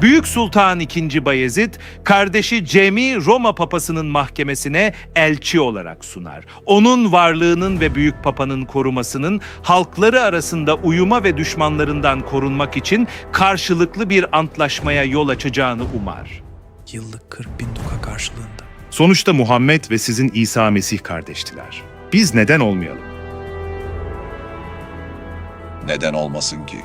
Büyük Sultan II. Bayezid, kardeşi Cem'i Roma Papası'nın mahkemesine elçi olarak sunar. Onun varlığının ve Büyük Papa'nın korumasının halkları arasında uyuma ve düşmanlarından korunmak için karşılıklı bir antlaşmaya yol açacağını umar. Yıllık 40.000 duka karşılığında. Sonuçta Muhammed ve sizin İsa Mesih kardeştiler. Biz neden olmayalım? Neden olmasın ki?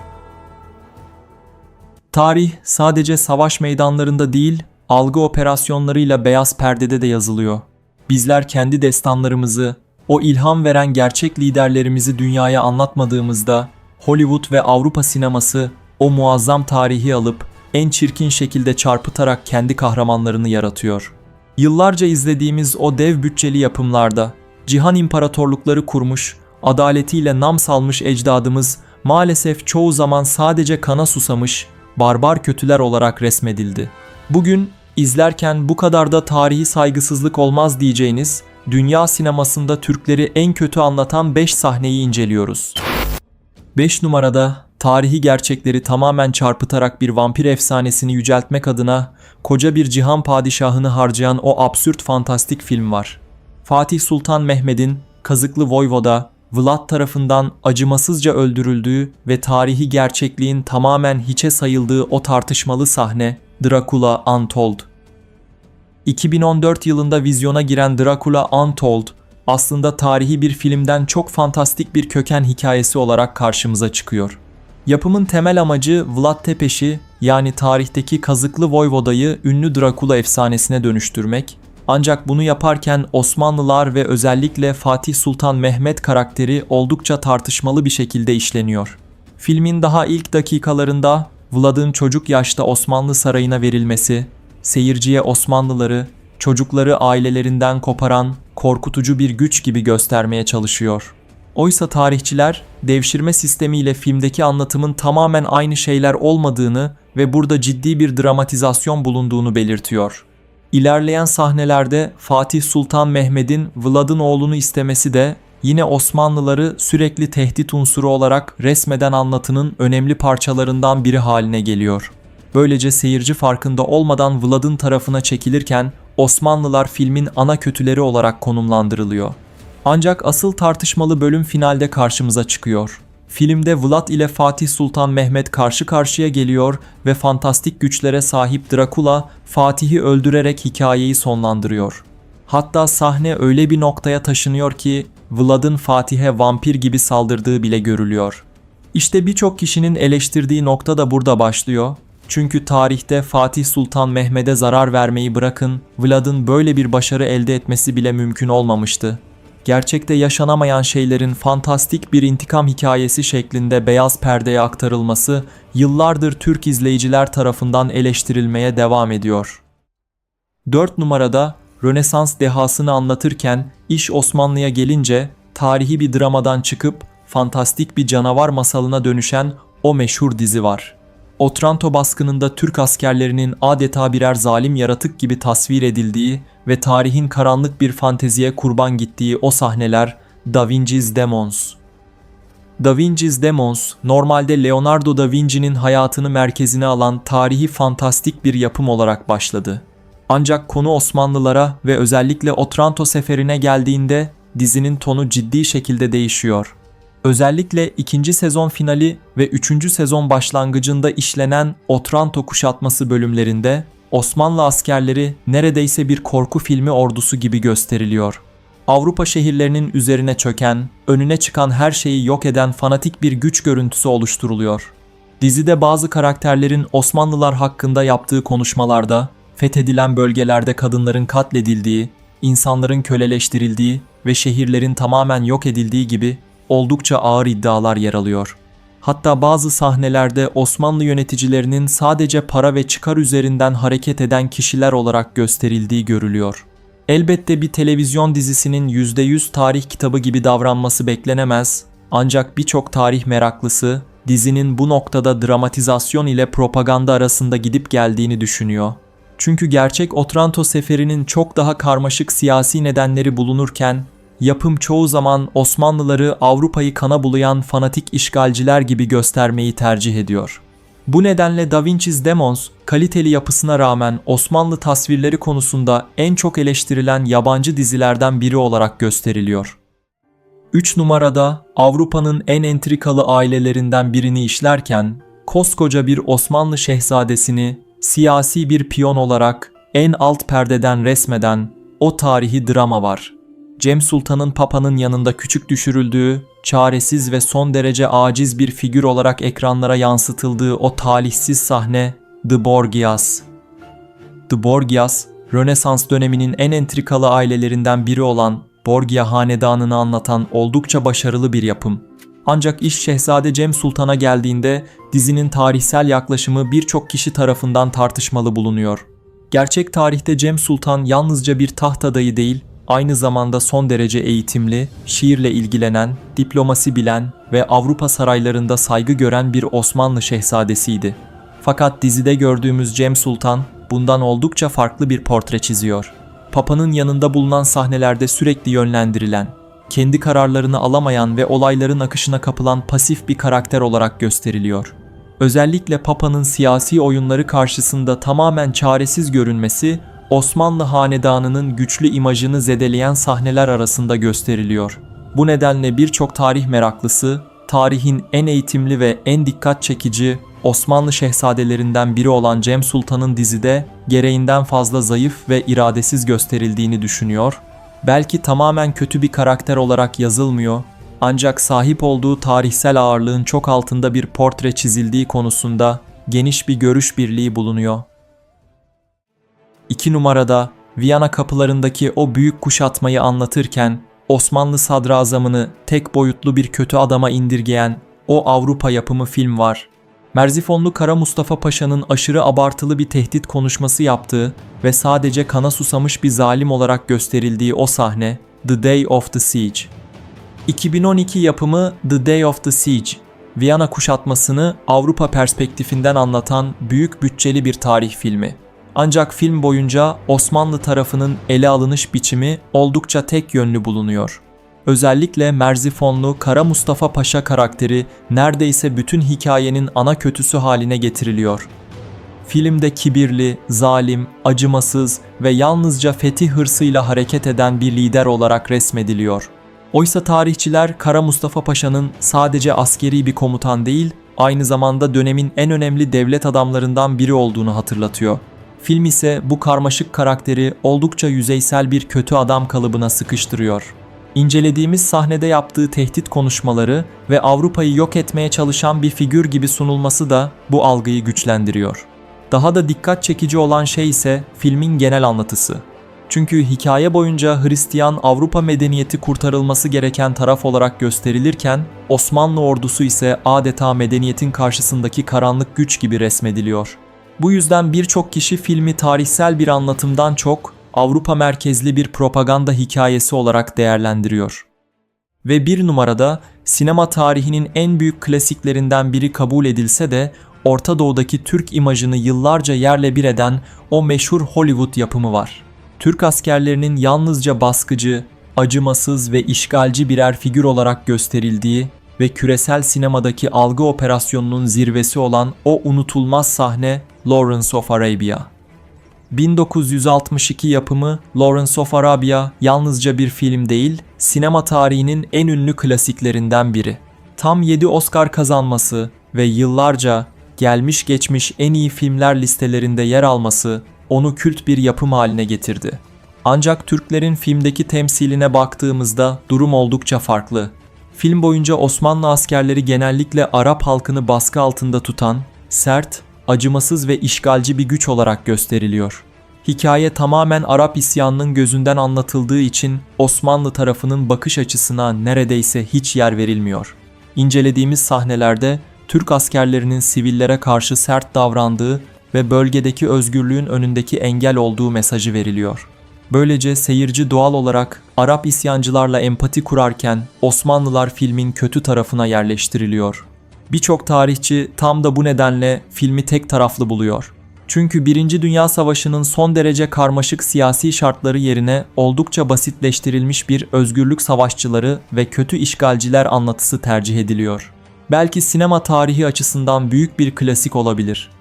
Tarih sadece savaş meydanlarında değil, algı operasyonlarıyla beyaz perdede de yazılıyor. Bizler kendi destanlarımızı, o ilham veren gerçek liderlerimizi dünyaya anlatmadığımızda, Hollywood ve Avrupa sineması o muazzam tarihi alıp en çirkin şekilde çarpıtarak kendi kahramanlarını yaratıyor. Yıllarca izlediğimiz o dev bütçeli yapımlarda cihan imparatorlukları kurmuş, adaletiyle nam salmış ecdadımız maalesef çoğu zaman sadece kana susamış, barbar kötüler olarak resmedildi. Bugün izlerken bu kadar da tarihi saygısızlık olmaz diyeceğiniz, dünya sinemasında Türkleri en kötü anlatan 5 sahneyi inceliyoruz. 5 numarada tarihi gerçekleri tamamen çarpıtarak bir vampir efsanesini yüceltmek adına koca bir cihan padişahını harcayan o absürt fantastik film var. Fatih Sultan Mehmed'in Kazıklı Voyvoda Vlad tarafından acımasızca öldürüldüğü ve tarihi gerçekliğin tamamen hiçe sayıldığı o tartışmalı sahne Dracula Untold. 2014 yılında vizyona giren Dracula Untold aslında tarihi bir filmden çok fantastik bir köken hikayesi olarak karşımıza çıkıyor. Yapımın temel amacı Vlad Tepes'i yani tarihteki Kazıklı Voyvoda'yı ünlü Dracula efsanesine dönüştürmek. Ancak bunu yaparken Osmanlılar ve özellikle Fatih Sultan Mehmet karakteri oldukça tartışmalı bir şekilde işleniyor. Filmin daha ilk dakikalarında Vlad'ın çocuk yaşta Osmanlı sarayına verilmesi, seyirciye Osmanlıları, çocukları ailelerinden koparan korkutucu bir güç gibi göstermeye çalışıyor. Oysa tarihçiler devşirme sistemiyle filmdeki anlatımın tamamen aynı şeyler olmadığını ve burada ciddi bir dramatizasyon bulunduğunu belirtiyor. İlerleyen sahnelerde Fatih Sultan Mehmed'in Vlad'ın oğlunu istemesi de yine Osmanlıları sürekli tehdit unsuru olarak resmeden anlatının önemli parçalarından biri haline geliyor. Böylece seyirci farkında olmadan Vlad'ın tarafına çekilirken Osmanlılar filmin ana kötüleri olarak konumlandırılıyor. Ancak asıl tartışmalı bölüm finalde karşımıza çıkıyor. Filmde Vlad ile Fatih Sultan Mehmet karşı karşıya geliyor ve fantastik güçlere sahip Dracula, Fatih'i öldürerek hikayeyi sonlandırıyor. Hatta sahne öyle bir noktaya taşınıyor ki Vlad'ın Fatih'e vampir gibi saldırdığı bile görülüyor. İşte birçok kişinin eleştirdiği nokta da burada başlıyor. Çünkü tarihte Fatih Sultan Mehmet'e zarar vermeyi bırakın, Vlad'ın böyle bir başarı elde etmesi bile mümkün olmamıştı. Gerçekte yaşanamayan şeylerin fantastik bir intikam hikayesi şeklinde beyaz perdeye aktarılması yıllardır Türk izleyiciler tarafından eleştirilmeye devam ediyor. 4 numarada Rönesans dehasını anlatırken iş Osmanlı'ya gelince tarihi bir dramadan çıkıp fantastik bir canavar masalına dönüşen o meşhur dizi var. Otranto baskınında Türk askerlerinin adeta birer zalim yaratık gibi tasvir edildiği ve tarihin karanlık bir fanteziye kurban gittiği o sahneler Da Vinci's Demons. Da Vinci's Demons, normalde Leonardo da Vinci'nin hayatını merkezine alan tarihi fantastik bir yapım olarak başladı. Ancak konu Osmanlılara ve özellikle Otranto seferine geldiğinde dizinin tonu ciddi şekilde değişiyor. Özellikle 2. sezon finali ve 3. sezon başlangıcında işlenen Otranto kuşatması bölümlerinde Osmanlı askerleri neredeyse bir korku filmi ordusu gibi gösteriliyor. Avrupa şehirlerinin üzerine çöken, önüne çıkan her şeyi yok eden fanatik bir güç görüntüsü oluşturuluyor. Dizide bazı karakterlerin Osmanlılar hakkında yaptığı konuşmalarda, fethedilen bölgelerde kadınların katledildiği, insanların köleleştirildiği ve şehirlerin tamamen yok edildiği gibi oldukça ağır iddialar yer alıyor. Hatta bazı sahnelerde Osmanlı yöneticilerinin sadece para ve çıkar üzerinden hareket eden kişiler olarak gösterildiği görülüyor. Elbette bir televizyon dizisinin %100 tarih kitabı gibi davranması beklenemez, ancak birçok tarih meraklısı dizinin bu noktada dramatizasyon ile propaganda arasında gidip geldiğini düşünüyor. Çünkü gerçek Otranto seferinin çok daha karmaşık siyasi nedenleri bulunurken, yapım çoğu zaman Osmanlıları Avrupa'yı kana bulayan fanatik işgalciler gibi göstermeyi tercih ediyor. Bu nedenle Da Vinci's Demons, kaliteli yapısına rağmen Osmanlı tasvirleri konusunda en çok eleştirilen yabancı dizilerden biri olarak gösteriliyor. 3 numarada Avrupa'nın en entrikalı ailelerinden birini işlerken, koskoca bir Osmanlı şehzadesini siyasi bir piyon olarak en alt perdeden resmeden o tarihi drama var. Cem Sultan'ın Papa'nın yanında küçük düşürüldüğü, çaresiz ve son derece aciz bir figür olarak ekranlara yansıtıldığı o talihsiz sahne The Borgias. The Borgias, Rönesans döneminin en entrikalı ailelerinden biri olan Borgia hanedanını anlatan oldukça başarılı bir yapım. Ancak iş Şehzade Cem Sultan'a geldiğinde dizinin tarihsel yaklaşımı birçok kişi tarafından tartışmalı bulunuyor. Gerçek tarihte Cem Sultan yalnızca bir taht adayı değil, aynı zamanda son derece eğitimli, şiirle ilgilenen, diplomasi bilen ve Avrupa saraylarında saygı gören bir Osmanlı şehzadesiydi. Fakat dizide gördüğümüz Cem Sultan bundan oldukça farklı bir portre çiziyor. Papa'nın yanında bulunan sahnelerde sürekli yönlendirilen, kendi kararlarını alamayan ve olayların akışına kapılan pasif bir karakter olarak gösteriliyor. Özellikle Papa'nın siyasi oyunları karşısında tamamen çaresiz görünmesi, Osmanlı hanedanının güçlü imajını zedeleyen sahneler arasında gösteriliyor. Bu nedenle birçok tarih meraklısı, tarihin en eğitimli ve en dikkat çekici Osmanlı şehzadelerinden biri olan Cem Sultan'ın dizide gereğinden fazla zayıf ve iradesiz gösterildiğini düşünüyor. Belki tamamen kötü bir karakter olarak yazılmıyor, ancak sahip olduğu tarihsel ağırlığın çok altında bir portre çizildiği konusunda geniş bir görüş birliği bulunuyor. 2 numarada Viyana kapılarındaki o büyük kuşatmayı anlatırken Osmanlı sadrazamını tek boyutlu bir kötü adama indirgeyen o Avrupa yapımı film var. Merzifonlu Kara Mustafa Paşa'nın aşırı abartılı bir tehdit konuşması yaptığı ve sadece kana susamış bir zalim olarak gösterildiği o sahne The Day of the Siege. 2012 yapımı The Day of the Siege, Viyana kuşatmasını Avrupa perspektifinden anlatan büyük bütçeli bir tarih filmi. Ancak film boyunca Osmanlı tarafının ele alınış biçimi oldukça tek yönlü bulunuyor. Özellikle Merzifonlu Kara Mustafa Paşa karakteri neredeyse bütün hikayenin ana kötüsü haline getiriliyor. Filmde kibirli, zalim, acımasız ve yalnızca fetih hırsıyla hareket eden bir lider olarak resmediliyor. Oysa tarihçiler Kara Mustafa Paşa'nın sadece askeri bir komutan değil, aynı zamanda dönemin en önemli devlet adamlarından biri olduğunu hatırlatıyor. Film ise bu karmaşık karakteri oldukça yüzeysel bir kötü adam kalıbına sıkıştırıyor. İncelediğimiz sahnede yaptığı tehdit konuşmaları ve Avrupa'yı yok etmeye çalışan bir figür gibi sunulması da bu algıyı güçlendiriyor. Daha da dikkat çekici olan şey ise filmin genel anlatısı. Çünkü hikaye boyunca Hristiyan Avrupa medeniyeti kurtarılması gereken taraf olarak gösterilirken, Osmanlı ordusu ise adeta medeniyetin karşısındaki karanlık güç gibi resmediliyor. Bu yüzden birçok kişi filmi tarihsel bir anlatımdan çok Avrupa merkezli bir propaganda hikayesi olarak değerlendiriyor. Ve 1 numarada sinema tarihinin en büyük klasiklerinden biri kabul edilse de Orta Doğu'daki Türk imajını yıllarca yerle bir eden o meşhur Hollywood yapımı var. Türk askerlerinin yalnızca baskıcı, acımasız ve işgalci birer figür olarak gösterildiği ve küresel sinemadaki algı operasyonunun zirvesi olan o unutulmaz sahne Lawrence of Arabia. 1962 yapımı Lawrence of Arabia yalnızca bir film değil, sinema tarihinin en ünlü klasiklerinden biri. Tam 7 Oscar kazanması ve yıllarca gelmiş geçmiş en iyi filmler listelerinde yer alması onu kült bir yapım haline getirdi. Ancak Türklerin filmdeki temsiline baktığımızda durum oldukça farklı. Film boyunca Osmanlı askerleri genellikle Arap halkını baskı altında tutan, sert, acımasız ve işgalci bir güç olarak gösteriliyor. Hikaye tamamen Arap isyanının gözünden anlatıldığı için Osmanlı tarafının bakış açısına neredeyse hiç yer verilmiyor. İncelediğimiz sahnelerde Türk askerlerinin sivillere karşı sert davrandığı ve bölgedeki özgürlüğün önündeki engel olduğu mesajı veriliyor. Böylece seyirci doğal olarak Arap isyancılarla empati kurarken Osmanlılar filmin kötü tarafına yerleştiriliyor. Birçok tarihçi tam da bu nedenle filmi tek taraflı buluyor. Çünkü 1. Dünya Savaşı'nın son derece karmaşık siyasi şartları yerine oldukça basitleştirilmiş bir özgürlük savaşçıları ve kötü işgalciler anlatısı tercih ediliyor. Belki sinema tarihi açısından büyük bir klasik olabilir.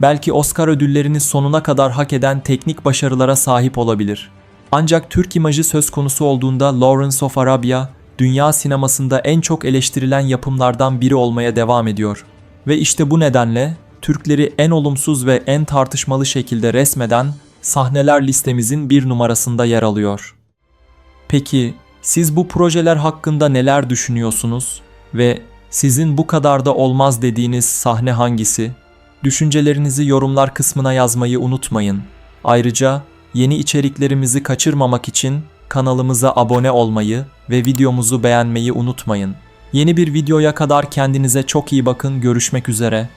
Belki Oscar ödüllerini sonuna kadar hak eden teknik başarılara sahip olabilir. Ancak Türk imajı söz konusu olduğunda Lawrence of Arabia, dünya sinemasında en çok eleştirilen yapımlardan biri olmaya devam ediyor. Ve işte bu nedenle Türkleri en olumsuz ve en tartışmalı şekilde resmeden sahneler listemizin bir numarasında yer alıyor. Peki siz bu projeler hakkında neler düşünüyorsunuz ve sizin bu kadar da olmaz dediğiniz sahne hangisi? Düşüncelerinizi yorumlar kısmına yazmayı unutmayın. Ayrıca yeni içeriklerimizi kaçırmamak için kanalımıza abone olmayı ve videomuzu beğenmeyi unutmayın. Yeni bir videoya kadar kendinize çok iyi bakın. Görüşmek üzere.